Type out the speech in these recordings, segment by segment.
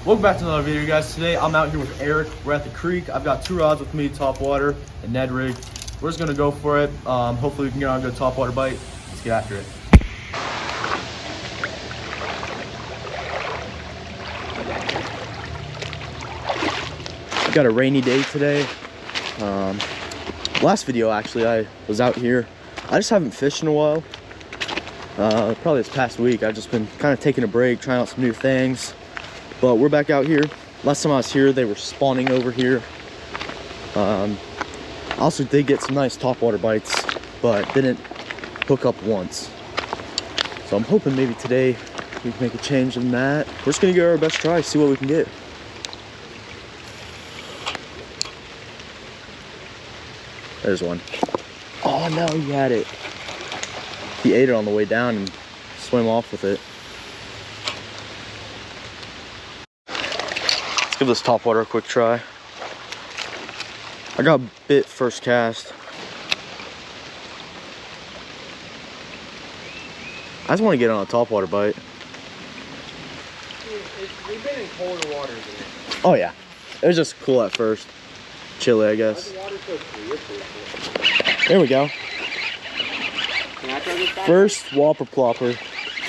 Welcome back to another video, guys. Today I'm out here with Eric. We're at the creek. I've got two rods with me, TopWater and Ned rig. We're just gonna go for it. Hopefully we can get on a good TopWater bite. Let's get after it. We got a rainy day today. Last video actually I was out here. I just haven't fished in a while. Probably this past week I've just been kind of taking a break, trying out some new things. But we're back out here. Last time I was here, they were spawning over here. I also did get some nice topwater bites, but didn't hook up once. So I'm hoping maybe today we can make a change in that. We're just gonna give it our best try, see what we can get. There's one. Oh no, he had it. He ate it on the way down and swam off with it. Give this topwater a quick try. I got bit first cast. I just want to get on a topwater bite. We've been in colder waters. Oh yeah, it was just cool at first. Chilly, I guess. There we go. First whopper plopper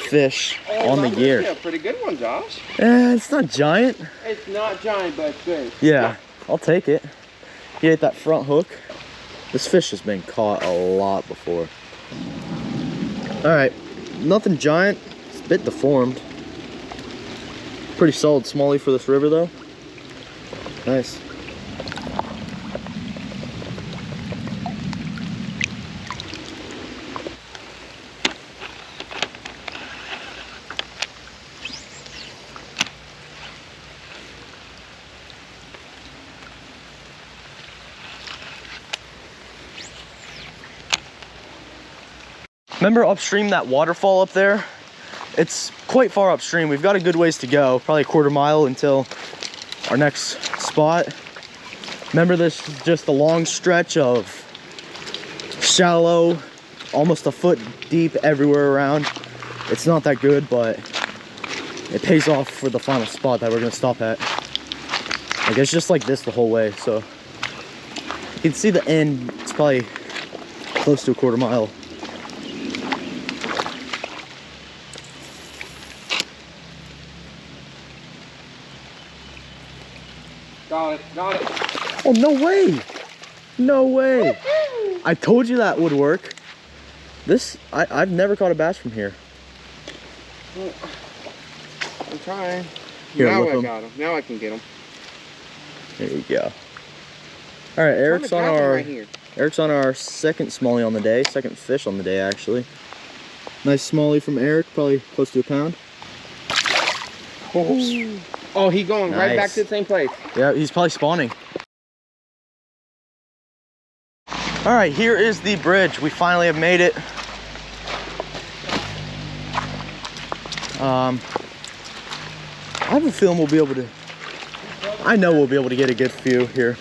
fish on the year. A pretty good one, Josh. It's not giant. It's not giant, but it's good. Yeah, I'll take it. He ate that front hook. This fish has been caught a lot before. All right, nothing giant. It's a bit deformed. Pretty solid smallie for this river though. Nice. Remember upstream, that waterfall up there? It's quite far upstream. We've got a good ways to go, probably a quarter mile until our next spot. Remember, this is just a long stretch of shallow, almost a foot deep everywhere around. It's not that good, but it pays off for the final spot that we're gonna stop at. Like, it's just like this the whole way, so you can see the end. It's probably close to a quarter mile. Got it. Oh, no way. No way. I told you that would work. I've never caught a bass from here. Well, I'm trying. Here, now whip I him. got him. Now I can get him. There we go. All right, Eric's on our second smallie on the day, second fish on the day actually. Nice smallie from Eric, probably close to a pound. Oh, he going Nice. right back to the same place. Yeah, he's probably spawning. All right, here is the bridge. We finally have made it. I have a feeling we'll be able to, I know we'll be able to get a good view here.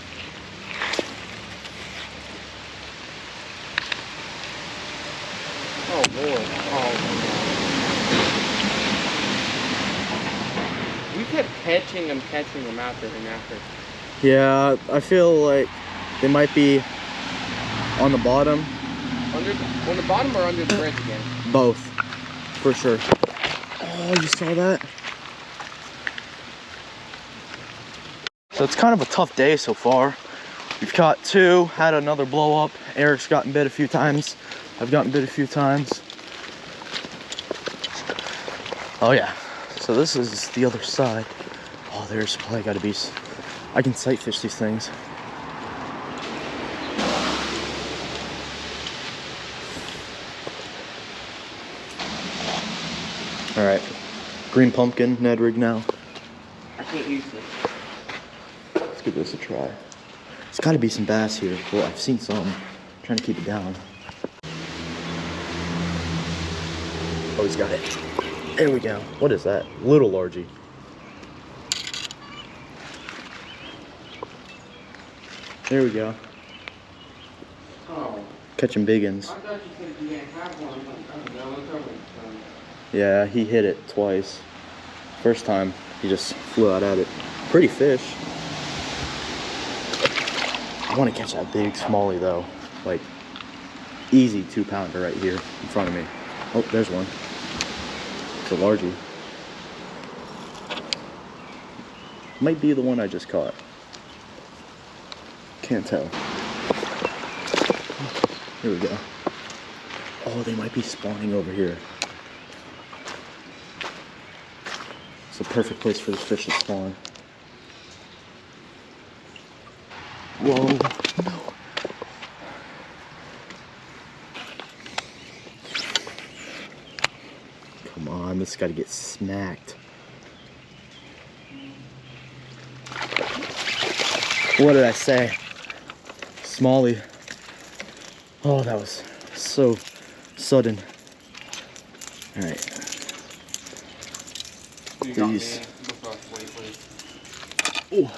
Oh, Lord. Oh, we kept catching them after and after. Yeah, I feel like they might be on the bottom. On the bottom or under the bridge again? Both, for sure. Oh, you saw that? So it's kind of a tough day so far. We've caught two, had another blow up. Eric's gotten bit a few times. I've gotten bit a few times. Oh yeah, so this is the other side. Oh, there's probably gotta be, I can sight fish these things. All right, green pumpkin, Ned rig now. I can't use this. Let's give this a try. There's gotta be some bass here. Well, I've seen some. I'm trying to keep it down. Oh, he's got it. There we go. What is that? Little largie. There we go. Oh. Catching big uns. I thought you said you didn't have one. I don't know. Yeah, he hit it twice. First time He just flew out at it. Pretty fish. I want to catch that big smallie though. Like, easy 2-pounder right here in front of me. Oh, there's one. It's a largie. Might be the one I just caught. Can't tell. Here we go. Oh, they might be spawning over here. It's a perfect place for this fish to spawn. Whoa, no. Come on, this got to get smacked. What did I say? Smallie. Oh, that was so sudden. All right. These. Oh.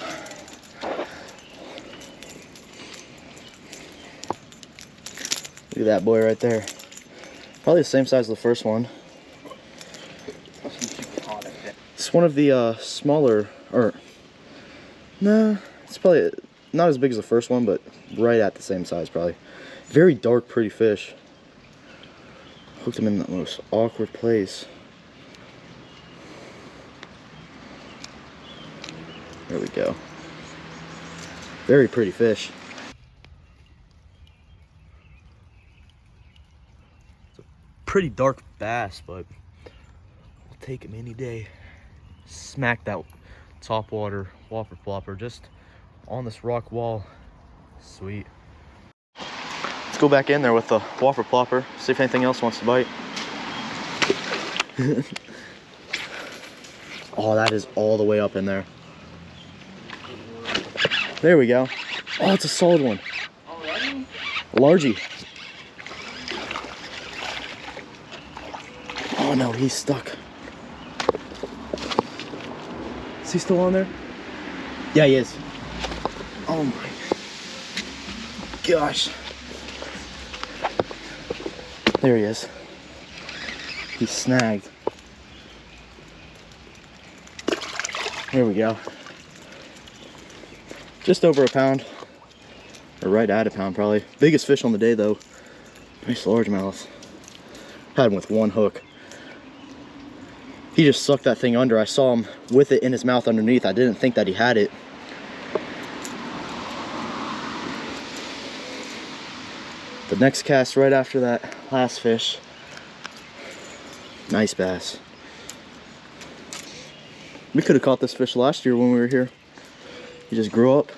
Look at that boy right there. Probably the same size as the first one. It's one of the smaller, or nah, it's probably not as big as the first one, but right at the same size probably. Very dark, pretty fish. Hooked him in the most awkward place. There we go. Very pretty fish. It's a pretty dark bass, but we'll take him any day. Smack that topwater whopper plopper just on this rock wall. Sweet. Let's go back in there with the whopper plopper, see if anything else wants to bite. Oh, that is all the way up in there. There we go. Oh, it's a solid one. Already? Largie. Oh no, he's stuck. Is he still on there? Yeah, he is. Oh my gosh. There he is. He's snagged. There we go. Just over a pound. Or right at a pound probably. Biggest fish on the day though. Nice largemouth. Had him with one hook. He just sucked that thing under. I saw him with it in his mouth underneath. I didn't think that he had it. The next cast right after that last fish. Nice bass. We could have caught this fish last year when we were here. He just grew up.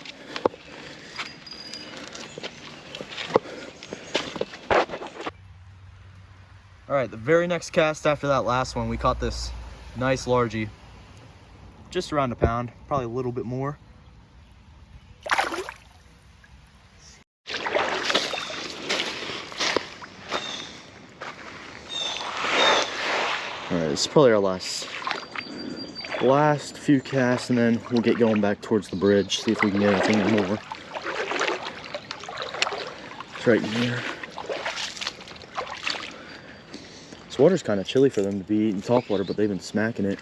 All right, the very next cast after that last one, we caught this nice largie. Just around a pound, probably a little bit more. All right, this is probably our last few casts, and then we'll get going back towards the bridge, see if we can get anything more. It's right in here. This water's kind of chilly for them to be eating topwater, but they've been smacking it.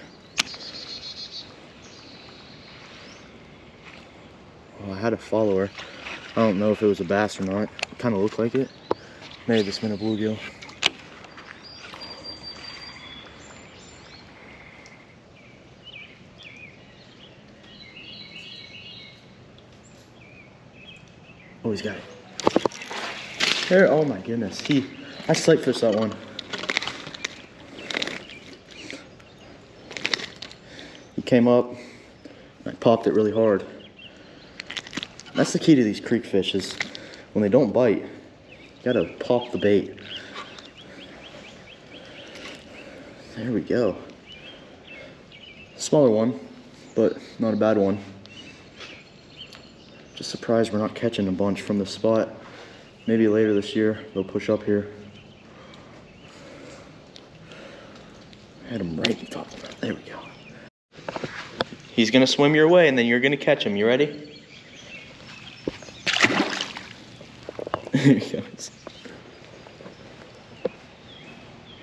Oh, I had a follower. I don't know if it was a bass or not. It kind of looked like it. May have just been a bluegill. Oh, he's got it. There, oh my goodness. I sight fished that one. He came up, I popped it really hard. That's the key to these creek fish, is when they don't bite, you gotta pop the bait. There we go. Smaller one, but not a bad one. Just surprised we're not catching a bunch from this spot. Maybe later this year they'll push up here. Had him right on top of that. There we go. He's gonna swim your way and then you're gonna catch him. You ready? There he goes.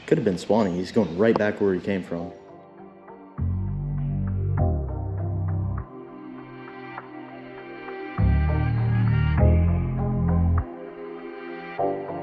Could have been spawning. He's going right back where he came from. it.